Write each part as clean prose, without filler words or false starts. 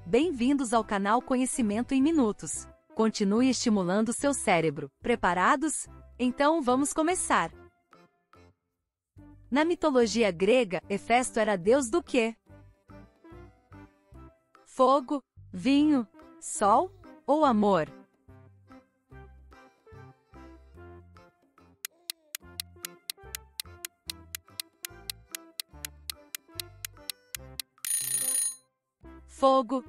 Bem-vindos ao canal Conhecimento em Minutos. Continue estimulando seu cérebro. Preparados? Então vamos começar. Na mitologia grega, Hefesto era deus do quê? Fogo, vinho, sol ou amor? Fogo.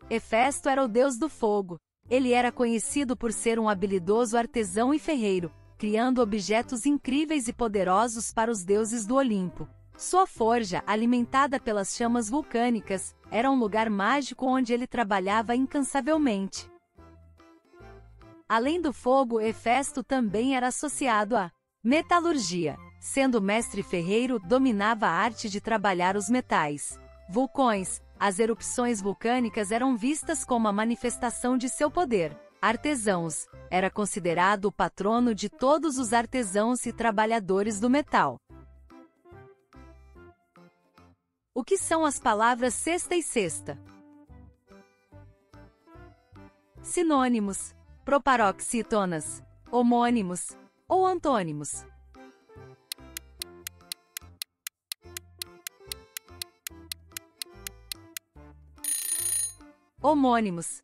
Hefesto era o deus do fogo. Ele era conhecido por ser um habilidoso artesão e ferreiro, criando objetos incríveis e poderosos para os deuses do Olimpo. Sua forja, alimentada pelas chamas vulcânicas, era um lugar mágico onde ele trabalhava incansavelmente. Além do fogo, Hefesto também era associado à metalurgia. Sendo mestre ferreiro, dominava a arte de trabalhar os metais. Vulcões. As erupções vulcânicas eram vistas como a manifestação de seu poder. Artesãos. Era considerado o patrono de todos os artesãos e trabalhadores do metal. O que são as palavras cesta e cesta? Sinônimos, proparoxítonas, homônimos ou antônimos. Homônimos.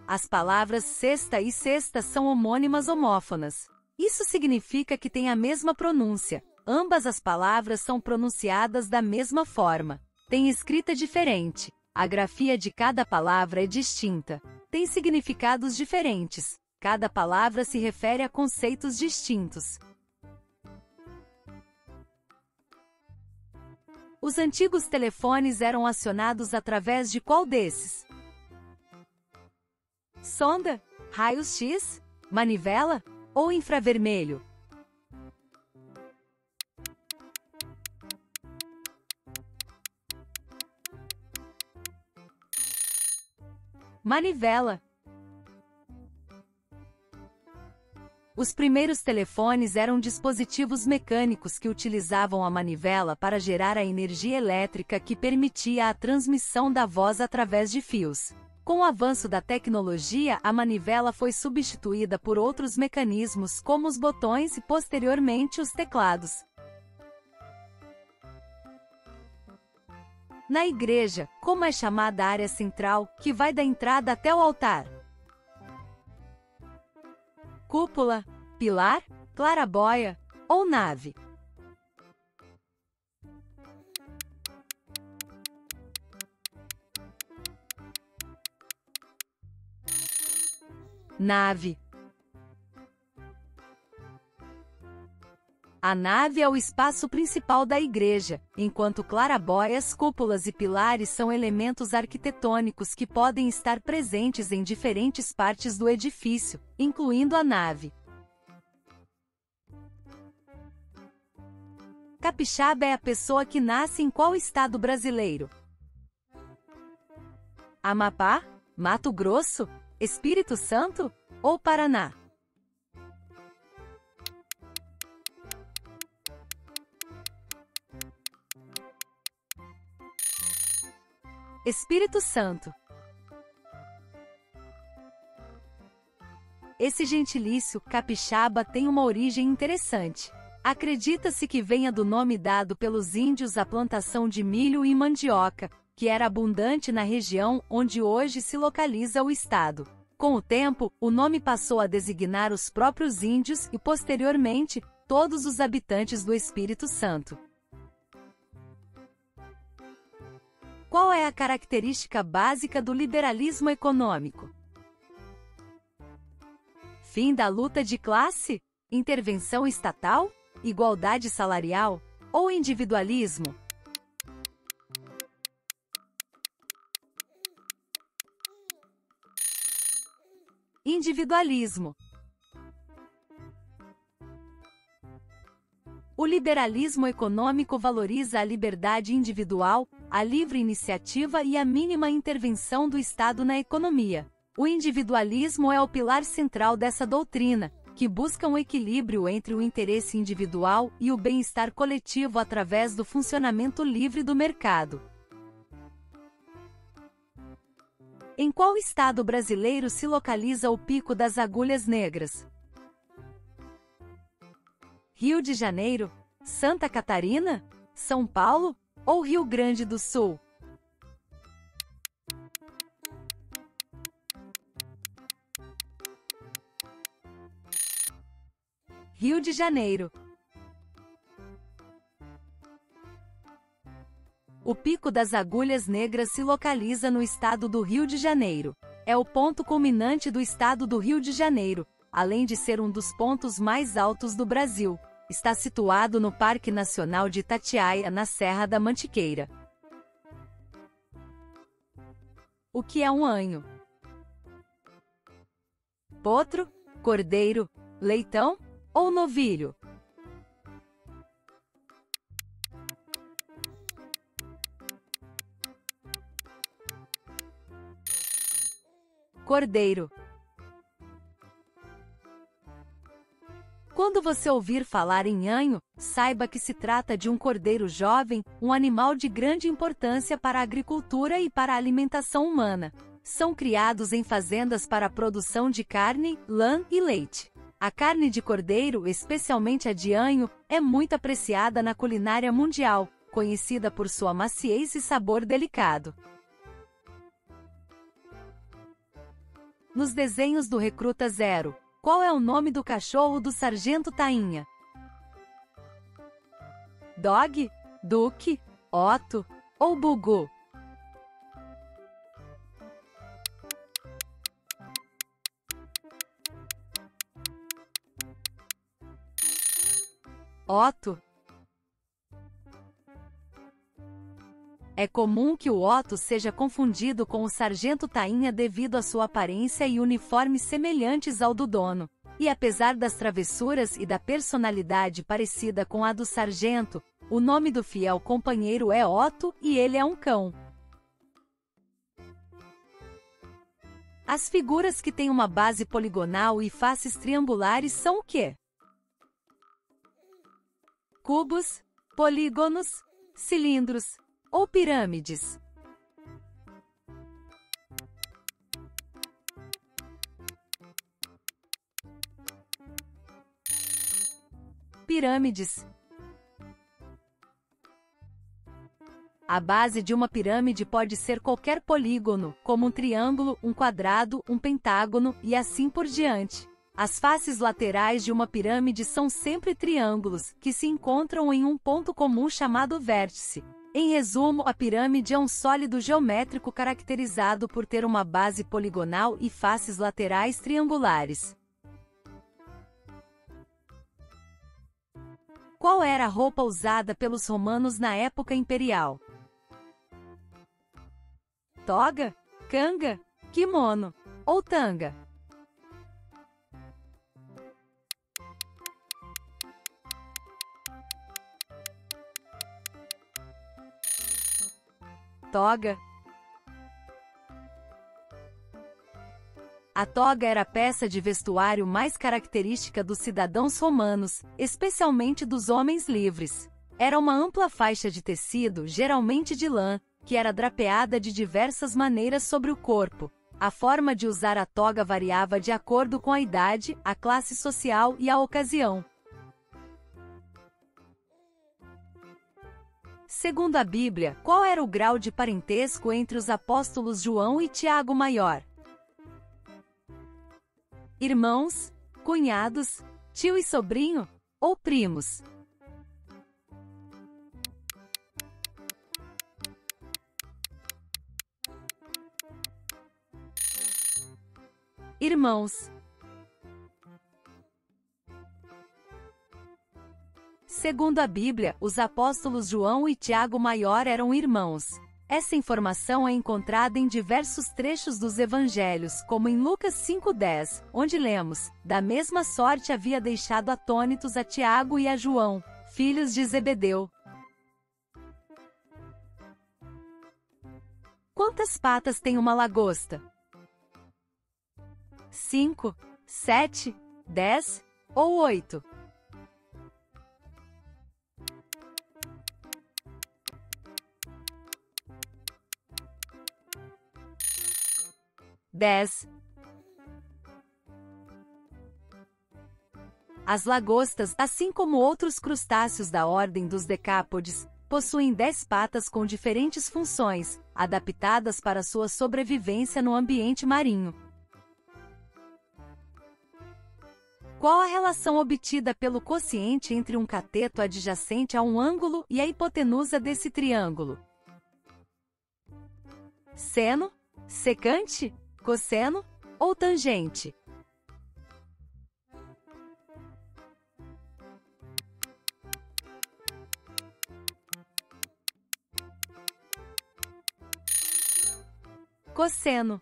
As palavras cesta e cesta são homônimas homófonas. Isso significa que têm a mesma pronúncia. Ambas as palavras são pronunciadas da mesma forma. Tem escrita diferente. A grafia de cada palavra é distinta. Tem significados diferentes. Cada palavra se refere a conceitos distintos. Os antigos telefones eram acionados através de qual desses? Sonda, raios-x, manivela ou infravermelho? Manivela. Os primeiros telefones eram dispositivos mecânicos que utilizavam a manivela para gerar a energia elétrica que permitia a transmissão da voz através de fios. Com o avanço da tecnologia, a manivela foi substituída por outros mecanismos como os botões e posteriormente os teclados. Na igreja, como é chamada a área central, que vai da entrada até o altar? Cúpula, pilar, clarabóia ou nave? Nave. A nave é o espaço principal da igreja, enquanto clarabóias, cúpulas e pilares são elementos arquitetônicos que podem estar presentes em diferentes partes do edifício, incluindo a nave. Capixaba é a pessoa que nasce em qual estado brasileiro? Amapá, Mato Grosso, Espírito Santo ou Paraná? Espírito Santo. Esse gentilício, capixaba, tem uma origem interessante. Acredita-se que venha do nome dado pelos índios à plantação de milho e mandioca, que era abundante na região onde hoje se localiza o estado. Com o tempo, o nome passou a designar os próprios índios e, posteriormente, todos os habitantes do Espírito Santo. Qual é a característica básica do liberalismo econômico? Fim da luta de classe? Intervenção estatal? Igualdade salarial? Ou individualismo? Individualismo. O liberalismo econômico valoriza a liberdade individual, a livre iniciativa e a mínima intervenção do Estado na economia. O individualismo é o pilar central dessa doutrina, que buscam um equilíbrio entre o interesse individual e o bem-estar coletivo através do funcionamento livre do mercado. Em qual estado brasileiro se localiza o Pico das Agulhas Negras? Rio de Janeiro, Santa Catarina, São Paulo ou Rio Grande do Sul? Rio de Janeiro. O Pico das Agulhas Negras se localiza no estado do Rio de Janeiro. É o ponto culminante do estado do Rio de Janeiro, além de ser um dos pontos mais altos do Brasil. Está situado no Parque Nacional de Itatiaia, na Serra da Mantiqueira. O que é um anho? Potro, cordeiro, leitão ou novilho? Cordeiro. Quando você ouvir falar em anho, saiba que se trata de um cordeiro jovem, um animal de grande importância para a agricultura e para a alimentação humana. São criados em fazendas para a produção de carne, lã e leite. A carne de cordeiro, especialmente a de anho, é muito apreciada na culinária mundial, conhecida por sua maciez e sabor delicado. Nos desenhos do Recruta Zero, qual é o nome do cachorro do Sargento Tainha? Dog, Duque, Otto ou Bugu? Otto. É comum que o Otto seja confundido com o Sargento Tainha devido à sua aparência e uniforme semelhantes ao do dono. E apesar das travessuras e da personalidade parecida com a do sargento, o nome do fiel companheiro é Otto e ele é um cão. As figuras que têm uma base poligonal e faces triangulares são o quê? Cubos, polígonos, cilindros ou pirâmides? Pirâmides. A base de uma pirâmide pode ser qualquer polígono, como um triângulo, um quadrado, um pentágono e assim por diante. As faces laterais de uma pirâmide são sempre triângulos, que se encontram em um ponto comum chamado vértice. Em resumo, a pirâmide é um sólido geométrico caracterizado por ter uma base poligonal e faces laterais triangulares. Qual era a roupa usada pelos romanos na época imperial? Toga, canga, kimono ou tanga? Toga. A toga era a peça de vestuário mais característica dos cidadãos romanos, especialmente dos homens livres. Era uma ampla faixa de tecido, geralmente de lã, que era drapeada de diversas maneiras sobre o corpo. A forma de usar a toga variava de acordo com a idade, a classe social e a ocasião. Segundo a Bíblia, qual era o grau de parentesco entre os apóstolos João e Tiago Maior? Irmãos, cunhados, tio e sobrinho, ou primos? Irmãos. Segundo a Bíblia, os apóstolos João e Tiago Maior eram irmãos. Essa informação é encontrada em diversos trechos dos evangelhos, como em Lucas 5:10, onde lemos: da mesma sorte havia deixado atônitos a Tiago e a João, filhos de Zebedeu. Quantas patas tem uma lagosta? 5, 7, 10 ou 8? 10. As lagostas, assim como outros crustáceos da ordem dos decápodes, possuem 10 patas com diferentes funções, adaptadas para sua sobrevivência no ambiente marinho. Qual a relação obtida pelo quociente entre um cateto adjacente a um ângulo e a hipotenusa desse triângulo? Seno, secante, cosseno ou tangente? Cosseno.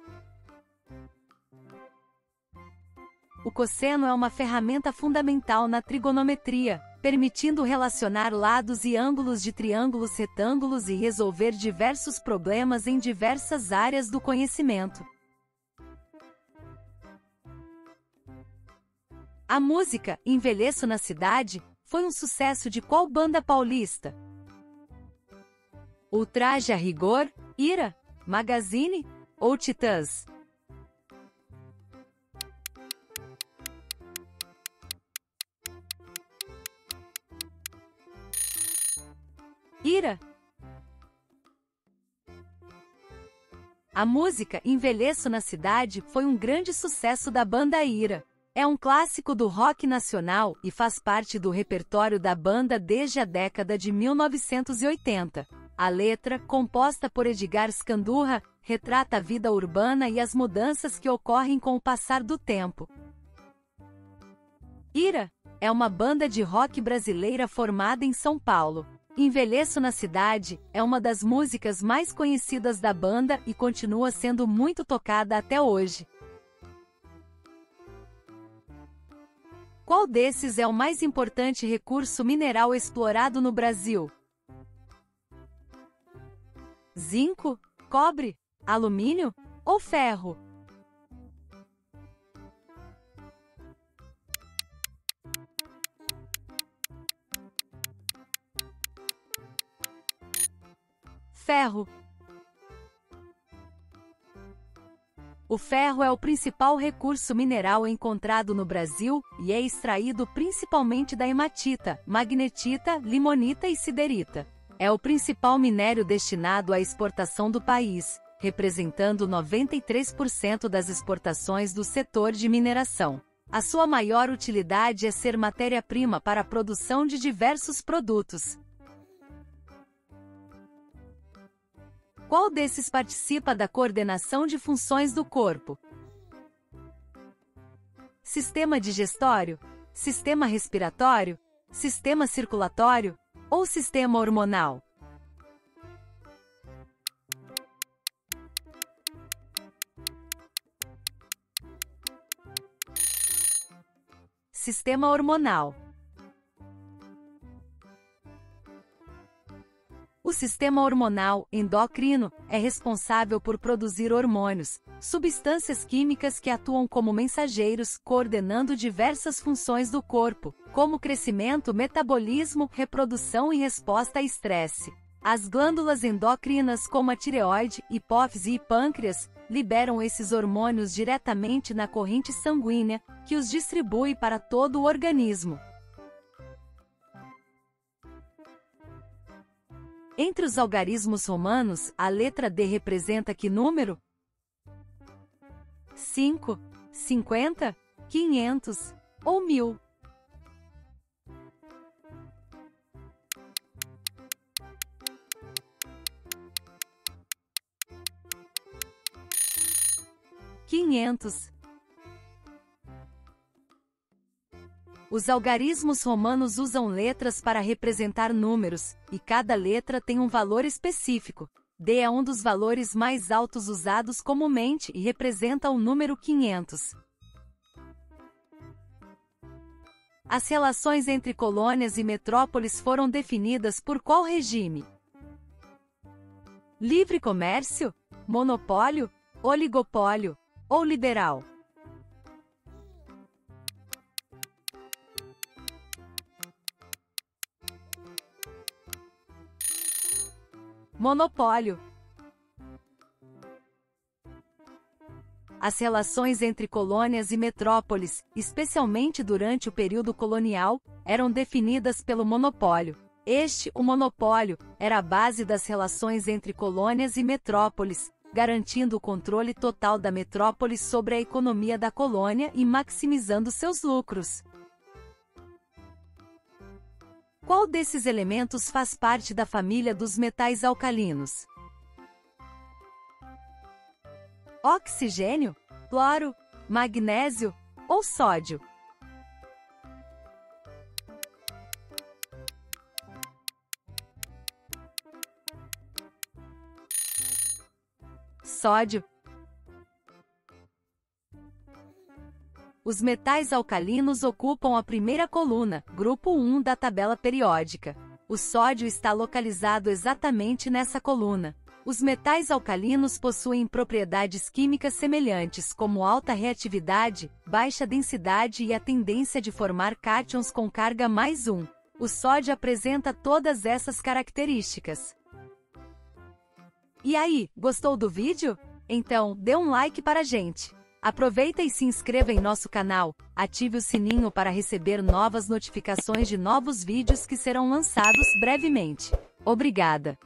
O cosseno é uma ferramenta fundamental na trigonometria, permitindo relacionar lados e ângulos de triângulos retângulos e resolver diversos problemas em diversas áreas do conhecimento. A música Envelheço na Cidade foi um sucesso de qual banda paulista? Ultraje a Rigor, Ira, Magazine ou Titãs? Ira. A música Envelheço na Cidade foi um grande sucesso da banda Ira. É um clássico do rock nacional e faz parte do repertório da banda desde a década de 1980. A letra, composta por Edgar Scandurra, retrata a vida urbana e as mudanças que ocorrem com o passar do tempo. Ira é uma banda de rock brasileira formada em São Paulo. Envelheço na Cidade é uma das músicas mais conhecidas da banda e continua sendo muito tocada até hoje. Qual desses é o mais importante recurso mineral explorado no Brasil? Zinco, cobre, alumínio ou ferro? Ferro. O ferro é o principal recurso mineral encontrado no Brasil e é extraído principalmente da hematita, magnetita, limonita e siderita. É o principal minério destinado à exportação do país, representando 93% das exportações do setor de mineração. A sua maior utilidade é ser matéria-prima para a produção de diversos produtos. Qual desses participa da coordenação de funções do corpo? Sistema digestório, sistema respiratório, sistema circulatório ou sistema hormonal? Sistema hormonal. O sistema hormonal endócrino é responsável por produzir hormônios, substâncias químicas que atuam como mensageiros, coordenando diversas funções do corpo, como crescimento, metabolismo, reprodução e resposta a estresse. As glândulas endócrinas, como a tireoide, hipófise e pâncreas, liberam esses hormônios diretamente na corrente sanguínea, que os distribui para todo o organismo. Entre os algarismos romanos, a letra D representa que número? 5, 50, 500 ou 1000? Quinhentos. Os algarismos romanos usam letras para representar números, e cada letra tem um valor específico. D é um dos valores mais altos usados comumente e representa o número 500. As relações entre colônias e metrópoles foram definidas por qual regime? Livre comércio, monopólio, oligopólio ou liberal? Monopólio. As relações entre colônias e metrópoles, especialmente durante o período colonial, eram definidas pelo monopólio. O monopólio, era a base das relações entre colônias e metrópoles, garantindo o controle total da metrópole sobre a economia da colônia e maximizando seus lucros. Qual desses elementos faz parte da família dos metais alcalinos? Oxigênio, cloro, magnésio ou sódio? Sódio. Os metais alcalinos ocupam a primeira coluna, grupo 1 da tabela periódica. O sódio está localizado exatamente nessa coluna. Os metais alcalinos possuem propriedades químicas semelhantes, como alta reatividade, baixa densidade e a tendência de formar cátions com carga +1. O sódio apresenta todas essas características. E aí, gostou do vídeo? Então, dê um like para a gente. Aproveita e se inscreva em nosso canal, ative o sininho para receber novas notificações de novos vídeos que serão lançados brevemente. Obrigada!